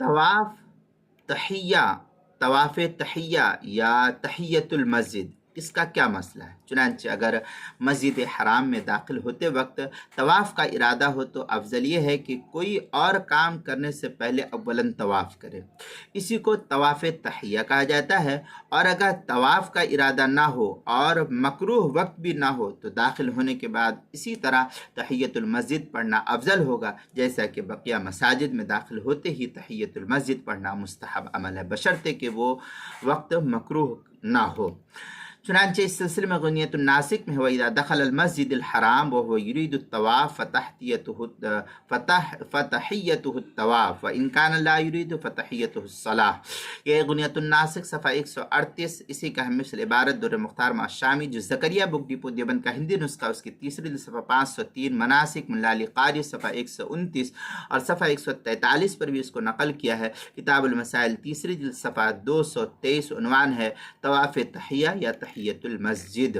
طواف تحیہ، طواف تحیہ یا تحیۃ المسجد، اس کا کیا مسئلہ ہے؟ چنانچہ اگر مسجد حرام میں داخل ہوتے وقت طواف کا ارادہ ہو تو افضل یہ ہے کہ کوئی اور کام کرنے سے پہلے اولاً طواف کرے، اسی کو طواف تحیہ کہا جاتا ہے۔ اور اگر طواف کا ارادہ نہ ہو اور مکروہ وقت بھی نہ ہو تو داخل ہونے کے بعد اسی طرح تحیۃ المسجد پڑھنا افضل ہوگا، جیسا کہ بقیہ مساجد میں داخل ہوتے ہی تحیۃ المسجد پڑھنا مستحب عمل ہے، بشرطے کہ وہ وقت مکروہ نہ ہو۔ چنانچہ اس سلسلے میں غنیۃ الناسک میں وَإِذَا دَخَلَ الْمَسْجِدَ الْحَرَامَ وَهُوَ يُرِيدُ الطَّوَافَ فَتَحِيَّتُهُ الطَّوَافُ وَإِنْ كَانَ لَا يُرِيدُ فَتَحِيَّتُهُ الصَّلَاةُ۔ یہ غنیۃ الناسک صفحہ 138، اسی کا ہم مثل عبارت در مختار الشامی جو زکریہ بک ڈپو دیوبند کا ہندی نسخہ، اس کی تیسری جلد صفحہ 503، مناسک من لالی قاری صفحہ 129 اور صفحہ 143 پر بھی اس کو نقل کیا ہے۔ کتاب المسائل تیسری جلد صفحہ 223، عنوان ہے طواف تحیہ یا تحیۃ المسجد۔